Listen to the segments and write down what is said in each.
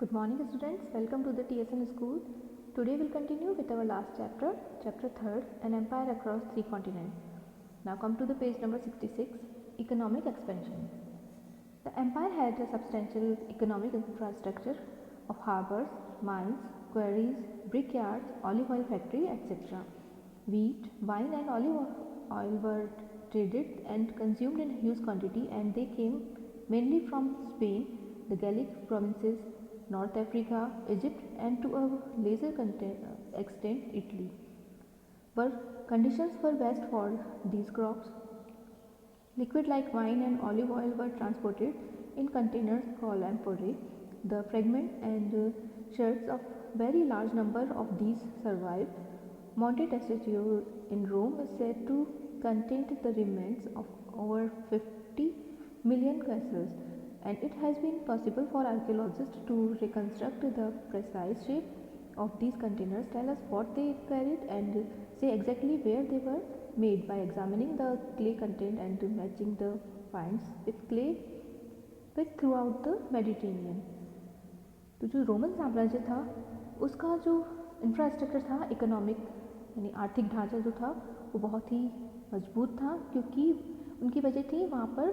Good morning students, welcome to the TSN school. Today we'll continue with our last chapter, chapter 3rd, An Empire Across 3 Continents. Now come to the page number 66, Economic Expansion. The empire had a substantial economic infrastructure of harbors, mines, quarries, brickyards, olive oil factory, etc. Wheat, wine and olive oil were traded and consumed in huge quantity, and they came mainly from Spain, the Gallic provinces, North Africa, Egypt, and to a lesser extent Italy. But conditions were best for these crops. Liquid like wine and olive oil were transported in containers called amphorae. The fragments and shards of very large number of these survive. Monte Testaccio in Rome is said to contain the remains of over 50 million vessels, and it has been possible for archaeologists to reconstruct the precise shape of these containers, tell us what they carried, and say exactly where they were made by examining the clay content and matching the finds with clay with throughout the Mediterranean. तो जो Roman साम्राज्य था उसका जो infrastructure था economic यानी आर्थिक ढांचा जो था वो बहुत ही मजबूत था, क्योंकि उनकी वजह थी वहाँ पर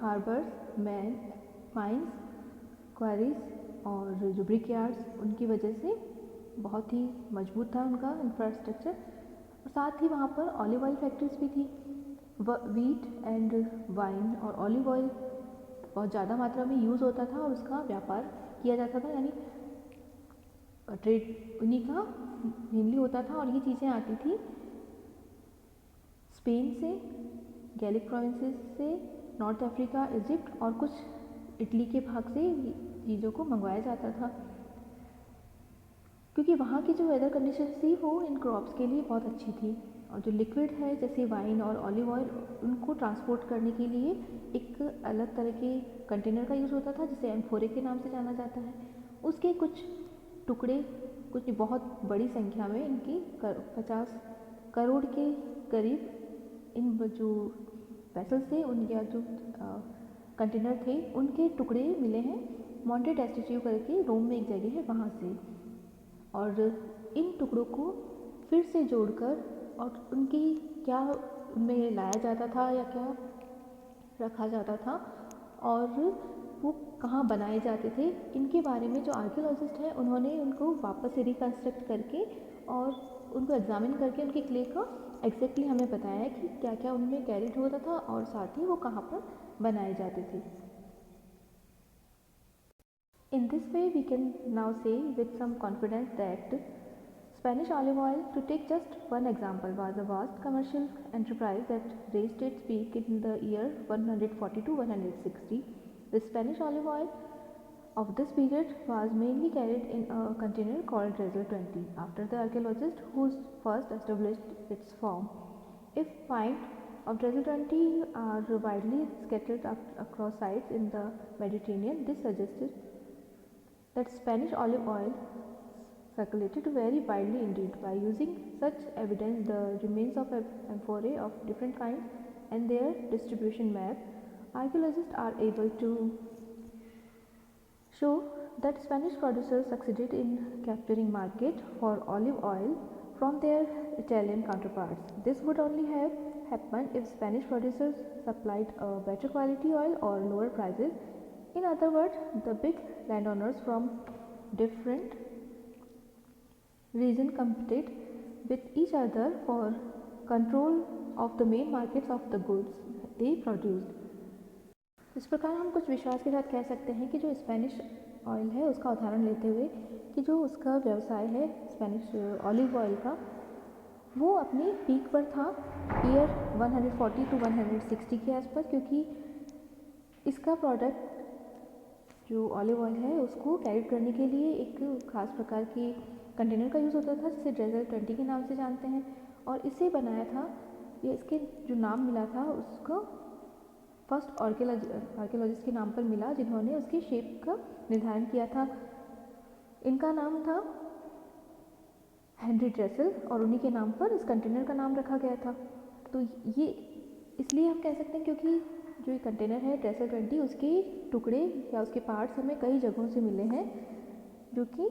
हार्बर्स, माइंस, क्वारीज और जो ब्रिक यार्ड्स, उनकी वजह से बहुत ही मजबूत था उनका इंफ्रास्ट्रक्चर। और साथ ही वहाँ पर ऑलिव ऑयल फैक्ट्रीज भी थी। वीट एंड वाइन और ऑलिव ऑयल बहुत ज़्यादा मात्रा में यूज़ होता था और उसका व्यापार किया जाता था, यानी ट्रेड उन्हीं का मेनली होता था। और ये चीज़ें आती थी स्पेन से, गैलिक प्रोविंसेस से, नॉर्थ अफ्रीका, इजिप्ट और कुछ इटली के भाग से चीज़ों को मंगवाया जाता था, क्योंकि वहाँ की जो वेदर कंडीशन थी वो इन क्रॉप्स के लिए बहुत अच्छी थी। और जो लिक्विड है जैसे वाइन और ऑलिव ऑयल, उनको ट्रांसपोर्ट करने के लिए एक अलग तरह के कंटेनर का यूज़ होता था जिसे एम्फोरे के नाम से जाना जाता है। उसके कुछ टुकड़े, कुछ बहुत बड़ी संख्या में इनकी 50 करोड़ के करीब इन जो वेसल्स थे, उनके जो कंटेनर थे, उनके टुकड़े मिले हैं मॉन्टे टेस्टिचियो करके रोम में एक जगह है वहाँ से। और इन टुकड़ों को फिर से जोड़कर और उनकी क्या उनमें लाया जाता था या क्या रखा जाता था और वो कहाँ बनाए जाते थे, इनके बारे में जो आर्कियोलॉजिस्ट हैं उन्होंने उनको वापस से रिकन्स्ट्रक्ट करके और उनको एग्जामिन करके उनके क्ले का एग्जैक्टली हमें बताया है कि क्या क्या उनमें कैरिड होता था और साथ ही वो कहाँ पर बनाए जाते थे। In this way we can now say with some confidence that Spanish olive oil, to take just one example, was a vast commercial enterprise that raised its peak in the year 140 to 160. The Spanish olive oil of this period was mainly carried in a container called Dresel 20 after the archaeologist who first established its form. If finds of Dresel 20 are widely scattered across sites in the Mediterranean, this suggested that Spanish olive oil circulated very widely indeed. By using such evidence, the remains of amphorae of different kinds and their distribution map, archaeologists are able to show that Spanish producers succeeded in capturing market for olive oil from their Italian counterparts. This would only have happened if Spanish producers supplied a better quality oil or lower prices. In other words, the big landowners from different regions competed with each other for control of the main markets of the goods they produced. इस प्रकार हम कुछ विश्वास के साथ कह सकते हैं कि जो स्पेनिश ऑयल है उसका उदाहरण लेते हुए कि जो उसका व्यवसाय है स्पेनिश ऑलिव ऑयल का, वो अपनी पीक पर था ईयर 140 टू 160 के आसपास, क्योंकि इसका प्रोडक्ट जो ऑलिव ऑयल है उसको कैरी करने के लिए एक खास प्रकार के कंटेनर का यूज़ होता था जिसे ड्रेजल 20 के नाम से जानते हैं। और इसे बनाया था, ये इसके जो नाम मिला था उसको फर्स्ट आर्कियोलॉजिस्ट के नाम पर मिला जिन्होंने उसके शेप का निर्धारण किया था। इनका नाम था हेनरी ड्रेसल और उन्हीं के नाम पर इस कंटेनर का नाम रखा गया था। तो ये इसलिए हम कह सकते हैं क्योंकि जो ये कंटेनर है ड्रेसल 20, उसके टुकड़े या उसके पार्ट्स हमें कई जगहों से मिले हैं जो कि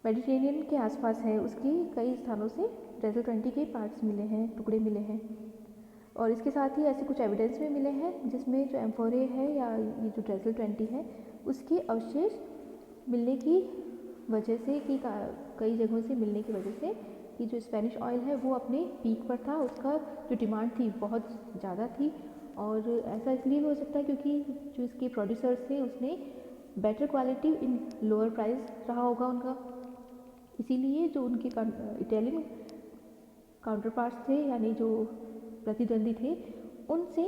मेडिटेरेनियन के आसपास है, उसके कई स्थानों से ड्रेजल 20 के पार्ट्स मिले हैं, टुकड़े मिले हैं। और इसके साथ ही ऐसे कुछ एविडेंस भी मिले हैं जिसमें जो एम्फोरे है या ये जो ड्रेजल 20 है उसके अवशेष मिलने की वजह से कि कई जगहों से मिलने की वजह से कि जो स्पेनिश ऑयल है वो अपने पीक पर था, उसका जो डिमांड थी बहुत ज़्यादा थी। और ऐसा इसलिए भी हो सकता है क्योंकि जो इसके प्रोड्यूसर्स थे उसने better quality in lower price रहा होगा उनका, इसीलिए जो उनके इटालियन काउंटर पार्ट्स थे यानी जो प्रतिद्वंदी थे उनसे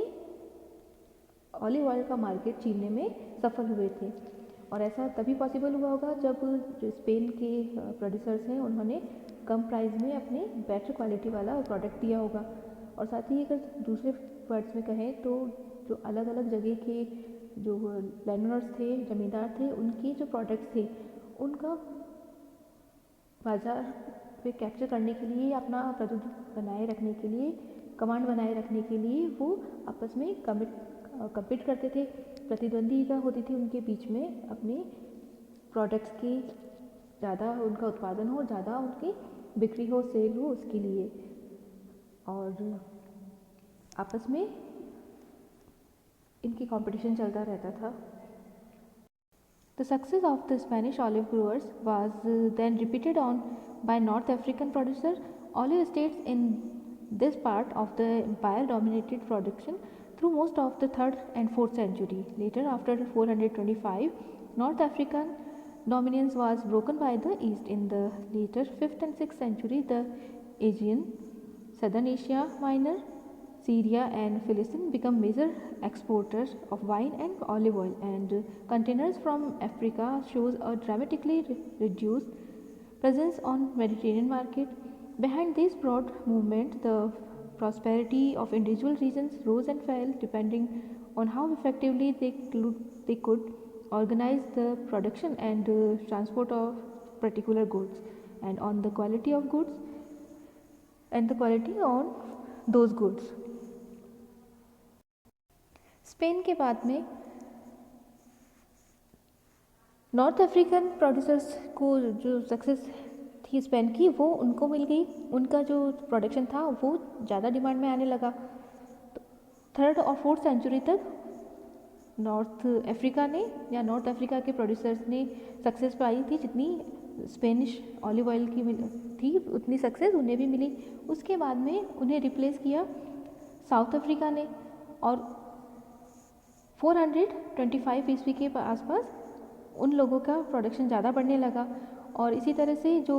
ऑलिव ऑयल का मार्केट छीनने में सफल हुए थे। और ऐसा तभी पॉसिबल हुआ होगा जब जो स्पेन के प्रोड्यूसर्स हैं उन्होंने कम प्राइस में अपने बेटर क्वालिटी वाला प्रोडक्ट दिया होगा। और साथ ही अगर दूसरे वर्ड्स में कहें तो जो अलग अलग जगह के जो लैंडलॉर्ड्स थे, जमींदार थे, उनके जो प्रोडक्ट्स थे उनका बाज़ार पे कैप्चर करने के लिए, अपना प्रभुत्व बनाए रखने के लिए, कमांड बनाए रखने के लिए वो आपस में कम्पीट करते थे, प्रतिद्वंदिता होती थी उनके बीच में अपने प्रोडक्ट्स की ज़्यादा उनका उत्पादन हो, ज़्यादा उनकी बिक्री हो, सेल हो, उसके लिए। और आपस में इनकी कंपटीशन चलता रहता था। The success of the Spanish olive growers was then repeated on by North African producer. Olive estates in this part of the empire dominated production through most of the 3rd and 4th century. Later, after 425, North African dominance was broken by the East. In the later 5th and 6th century, the Aegean, Southern Asia Minor, Syria and Philistine become major exporters of wine and olive oil, and containers from Africa shows a dramatically reduced presence on Mediterranean market. Behind this broad movement, the prosperity of individual regions rose and fell depending on how effectively they could organize the production and transport of particular goods, and on the quality of goods and the quality on those goods. Spain के बाद में north African producers को जो success थी Spain की वो उनको मिल गई, उनका जो प्रोडक्शन था वो ज़्यादा डिमांड में आने लगा। तो 3rd और 4th सेंचुरी तक नॉर्थ अफ्रीका ने या नॉर्थ अफ्रीका के प्रोड्यूसर्स ने सक्सेस पाई थी, जितनी स्पेनिश ऑलिव ऑयल की थी उतनी सक्सेस उन्हें भी मिली। उसके बाद में उन्हें रिप्लेस किया साउथ अफ्रीका ने, और 425 ईस्वी के आसपास उन लोगों का प्रोडक्शन ज़्यादा बढ़ने लगा। और इसी तरह से जो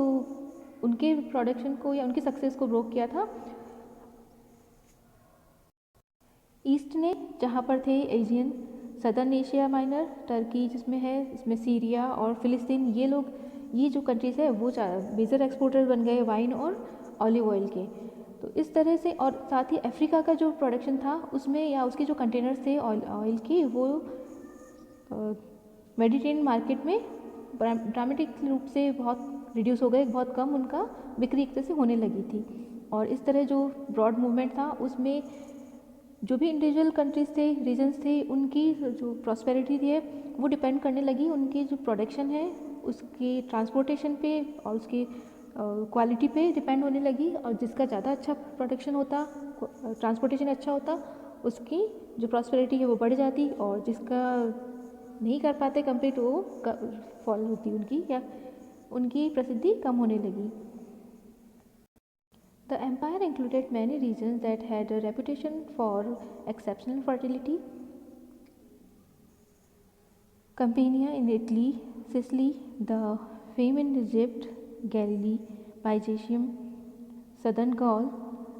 उनके प्रोडक्शन को या उनकी सक्सेस को रोक किया था ईस्ट ने, जहाँ पर थे Asian, southern Asia minor, Turkey जिसमें है, इसमें सीरिया और फिलिस्तीन, ये लोग, ये जो कंट्रीज़ है वो मेजर एक्सपोर्टर बन गए वाइन और ऑलिव ऑयल के। तो इस तरह से, और साथ ही अफ्रीका का जो प्रोडक्शन था उसमें या उसके जो कंटेनर्स थे ऑयल के वो मेडिटेरेनियन मार्केट में ड्रामेटिक रूप से बहुत रिड्यूस हो गए, बहुत कम उनका बिक्री एक तरह से होने लगी थी। और इस तरह जो ब्रॉड मूवमेंट था उसमें जो भी इंडिविजुअल कंट्रीज़ थे, रीजन्स थे, उनकी जो प्रॉस्पेरिटी थी वो डिपेंड करने लगी उनकी जो प्रोडक्शन है उसकी ट्रांसपोर्टेशन पे और उसकी क्वालिटी पे डिपेंड होने लगी। और जिसका ज़्यादा अच्छा प्रोडक्शन होता, ट्रांसपोर्टेशन अच्छा होता, उसकी जो प्रॉस्पेरिटी है वो बढ़ जाती, और जिसका नहीं कर पाते कंप्लीट वो फॉल होती उनकी, या उनकी प्रसिद्धि कम होने लगी। The empire included many regions that had a reputation for exceptional fertility. Campania in Italy, Sicily, the famed Egypt, Galilee, Byzantium, southern Gaul,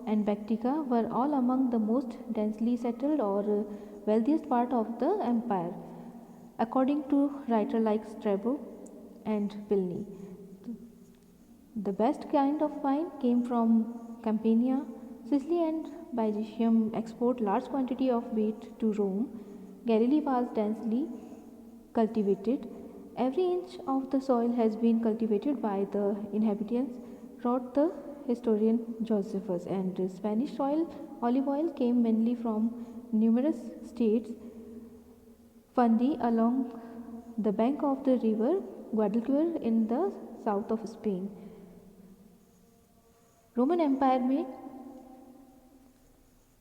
and Bactrica were all among the most densely settled or wealthiest part of the empire, according to writers like Strabo and Pliny. The best kind of wine came from Campania. Sicily and Byzantium export large quantity of wheat to Rome. Galilee was densely cultivated. Every inch of the soil has been cultivated by the inhabitants, wrote the historian Josephus, and Spanish olive oil came mainly from numerous states. Fundy along the bank of the river Guadalquivir in the south of Spain. Roman Empire में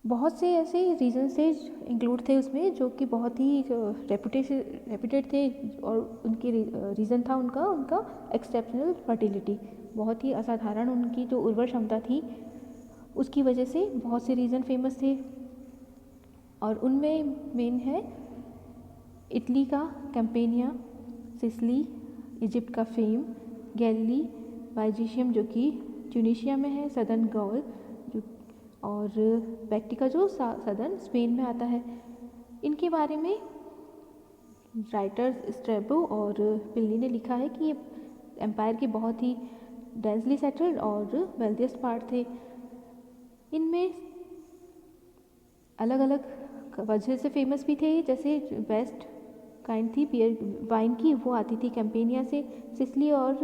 बहुत से ऐसे reason से include थे उसमें जो कि बहुत ही रेपुटेड थे, और उनकी रीज़न था उनका एक्सेप्शनल फर्टिलिटी, बहुत ही असाधारण उनकी जो उर्वर क्षमता थी, उसकी वजह से बहुत से रीज़न फेमस थे। और उनमें मेन है इटली का कैंपेनिया, सिसिली, इजिप्ट का फेम, गैलिली, बाइजेशियम जो कि ट्यूनीशिया में है, सदर्न गॉल जो, और बैक्टिका जो सदर्न स्पेन में आता है। इनके बारे में राइटर्स स्ट्रैबो और पिल्ली ने लिखा है कि ये एम्पायर के बहुत ही डेंसली सेटल्ड और वेल्थिएस्ट पार्ट थे। इनमें अलग अलग वजह से फेमस भी थे, जैसे बेस्ट काइंड थी बियर वाइन की, वो आती थी कैंपेनिया से। सिसिली और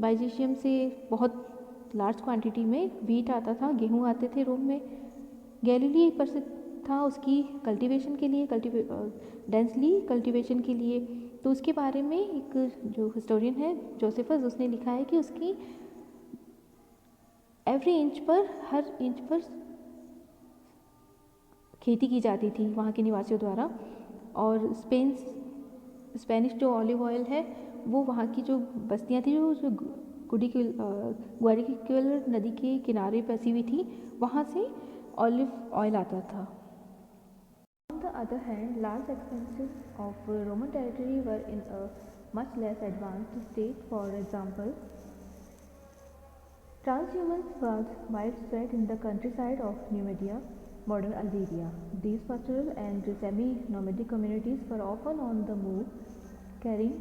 बाइजेशियम से बहुत लार्ज क्वांटिटी में व्हीट आता था, गेहूँ आते थे रोम में। गैलीली प्रसिद्ध था उसकी कल्टीवेशन के लिए, डेंसली कल्टीवेशन के लिए। तो उसके बारे में एक जो हिस्टोरियन है जोसेफस, उसने लिखा है कि उसकी हर इंच पर खेती की जाती थी वहाँ के निवासियों द्वारा। और स्पेनिश जो ऑलिव ऑयल है वो वहाँ की जो बस्तियाँ थी जो ग्वारिक्विलर नदी के किनारे बसी हुई थी, वहाँ से ऑलिव ऑयल आता था। On the other hand, large expanses of Roman territory were in a much less advanced state. For example, transhumance was widespread in the countryside of Numidia, modern Algeria. These pastoral and semi-nomadic communities were often on the move, carrying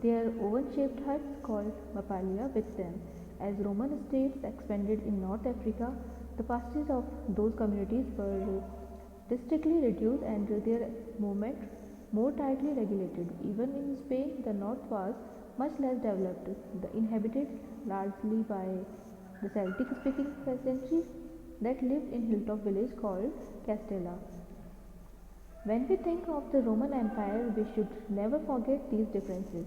their oven-shaped huts called mapalia with them. As Roman states expanded in North Africa, the passages of those communities were distinctly reduced and their movement more tightly regulated. Even in Spain, the north was much less developed, inhabited largely by the Celtic-speaking peasantry that lived in hilltop village called Castella. When we think of the Roman Empire, we should never forget these differences.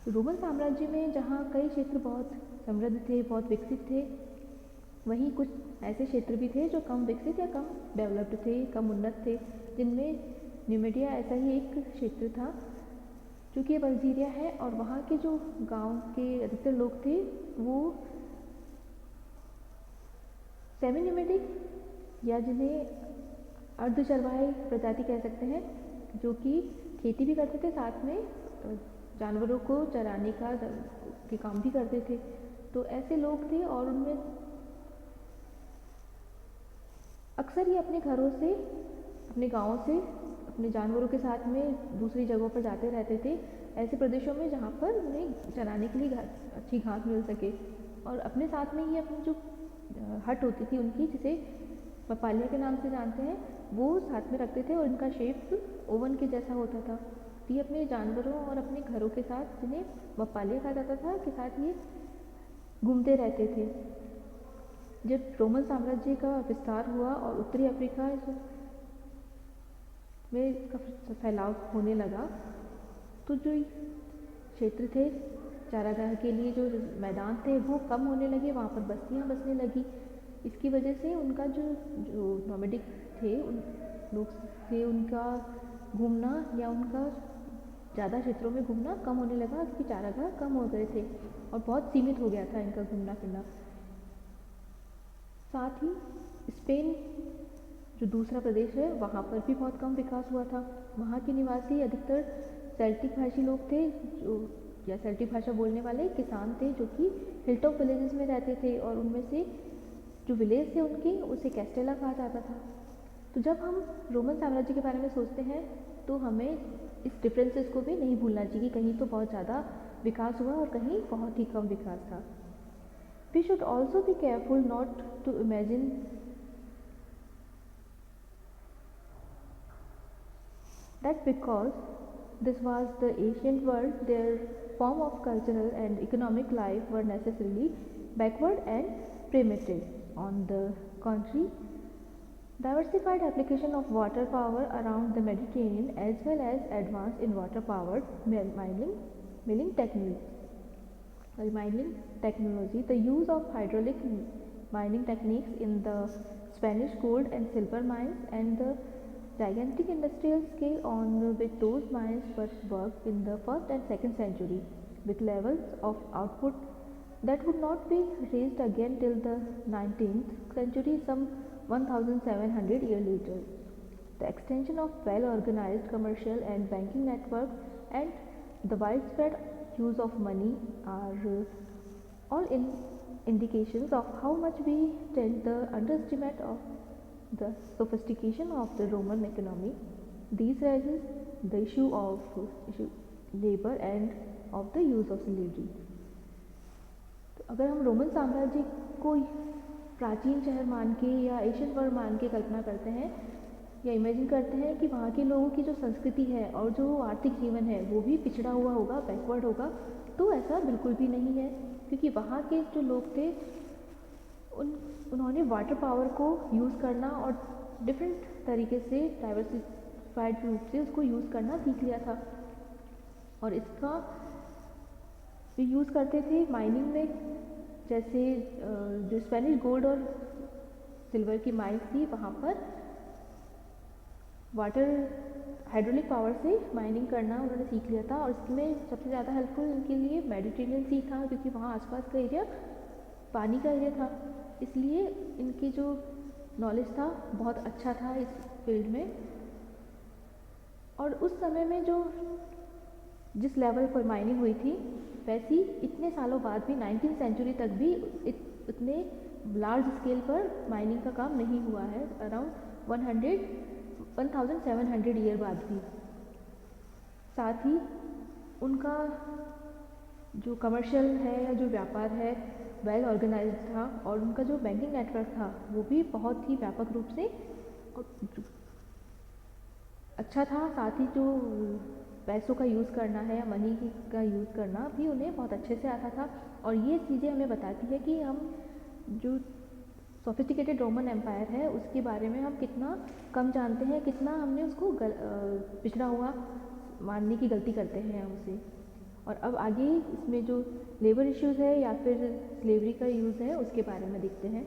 Roman साम्राज्य में जहाँ कई क्षेत्र बहुत समृद्ध थे, बहुत विकसित थे, वहीं कुछ ऐसे क्षेत्र भी थे जो कम विकसित या कम डेवलप्ड थे, कम उन्नत थे, जिनमें न्यूमिडिया ऐसा ही एक क्षेत्र था जो कि अब अल्जीरिया है। और वहाँ के जो गांव के अधिकतर लोग थे वो सेमी न्यूमेटिक या जिन्हें अर्धचरवाही प्रजाति कह सकते हैं, जो कि खेती भी करते थे, साथ में जानवरों को चराने का के काम भी करते थे। तो ऐसे लोग थे और उनमें अक्सर ही अपने घरों से, अपने गांवों से अपने जानवरों के साथ में दूसरी जगहों पर जाते रहते थे, ऐसे प्रदेशों में जहाँ पर उन्हें चराने के लिए अच्छी घास मिल सके। और अपने साथ में ही अपनी जो हट होती थी उनकी, जिसे मपालिया के नाम से जानते हैं, वो साथ में रखते थे और इनका शेप ओवन के जैसा होता था। ये अपने जानवरों और अपने घरों के साथ, जिन्हें मपालिया कहा जाता था, के साथ ये घूमते रहते थे। जब रोमन साम्राज्य का विस्तार हुआ और उत्तरी अफ्रीका में इसका फैलाव होने लगा, तो जो क्षेत्र थे चारागाह के लिए, जो मैदान थे वो कम होने लगे, वहाँ पर बस्तियाँ बसने लगी। इसकी वजह से उनका जो नोमैडिक थे उन लोग थे, उनका घूमना या उनका ज़्यादा क्षेत्रों में घूमना कम होने लगा, क्योंकि चारागाह कम हो गए थे और बहुत सीमित हो गया था इनका घूमना फिरना। साथ ही स्पेन जो दूसरा प्रदेश है, वहाँ पर भी बहुत कम विकास हुआ था। वहाँ के निवासी अधिकतर सेल्टिक भाषी लोग थे, जो या सेल्टिक भाषा बोलने वाले किसान थे, जो कि हिलटॉप विलेजेस में रहते थे। और उनमें से जो विलेज थे उनके, उसे कैस्टेला कहा जाता था। तो जब हम रोमन साम्राज्य के बारे में सोचते हैं तो हमें इस डिफरेंसेस को भी नहीं भूलना चाहिए, कहीं तो बहुत ज़्यादा विकास हुआ और कहीं बहुत ही कम विकास था। We should also be careful not to imagine that because this was the ancient world, their form of cultural and economic life were necessarily backward and primitive. On the contrary, diversified application of water power around the Mediterranean, as well as advance in water powered mining, Milling technique. Mining technology. The use of hydraulic mining techniques in the Spanish gold and silver mines and the gigantic industrial scale on which those mines were worked in the 1st and 2nd century, with levels of output that would not be raised again till the 19th century, some 1700 years later. The extension of well-organized commercial and banking networks and the widespread use of money are all indications of how much we tend to underestimate of the sophistication of the Roman economy. These raises the issue of labor and of the use of slavery. तो अगर हम Roman साम्राज्य को प्राचीन शहर मान के या एशियन वर्ल्ड मान के कल्पना करते हैं या इमेजिन करते हैं कि वहाँ के लोगों की जो संस्कृति है और जो आर्थिक जीवन है वो भी पिछड़ा हुआ होगा, बैकवर्ड होगा, तो ऐसा बिल्कुल भी नहीं है, क्योंकि वहाँ के जो लोग थे उन्होंने वाटर पावर को यूज़ करना और डिफरेंट तरीके से डाइवर्सिफाइड रूप से उसको यूज़ करना सीख लिया था। और इसका वे यूज़ करते थे माइनिंग में, जैसे जो स्पेनिश गोल्ड और सिल्वर की माइंस थी वहाँ पर वाटर हाइड्रोलिक पावर से माइनिंग करना उन्होंने सीख लिया था। और इसमें सबसे ज़्यादा हेल्पफुल इनके लिए मेडिटेरेनियन सी था, क्योंकि वहाँ आसपास का एरिया पानी का एरिया था, इसलिए इनकी जो नॉलेज था बहुत अच्छा था इस फील्ड में। और उस समय में जो जिस लेवल पर माइनिंग हुई थी वैसी इतने सालों बाद भी 19th सेंचुरी तक भी इतने लार्ज स्केल पर माइनिंग का काम नहीं हुआ है, अराउंड 1700 ईयर बाद भी। साथ ही उनका जो कमर्शियल है या जो व्यापार है वेल ऑर्गेनाइज्ड था और उनका जो बैंकिंग नेटवर्क था वो भी बहुत ही व्यापक रूप से अच्छा था। साथ ही जो पैसों का यूज़ करना है या मनी का यूज़ करना भी उन्हें बहुत अच्छे से आता था। और ये चीज़ें हमें बताती है कि हम जो सोफिस्टिकेटेड रोमन एम्पायर है उसके बारे में हम कितना कम जानते हैं, कितना हमने उसको पिछड़ा हुआ मानने की गलती करते हैं हम उसे। और अब आगे इसमें जो लेबर इश्यूज़ है या फिर स्लेवरी का यूज़ है उसके बारे में देखते हैं।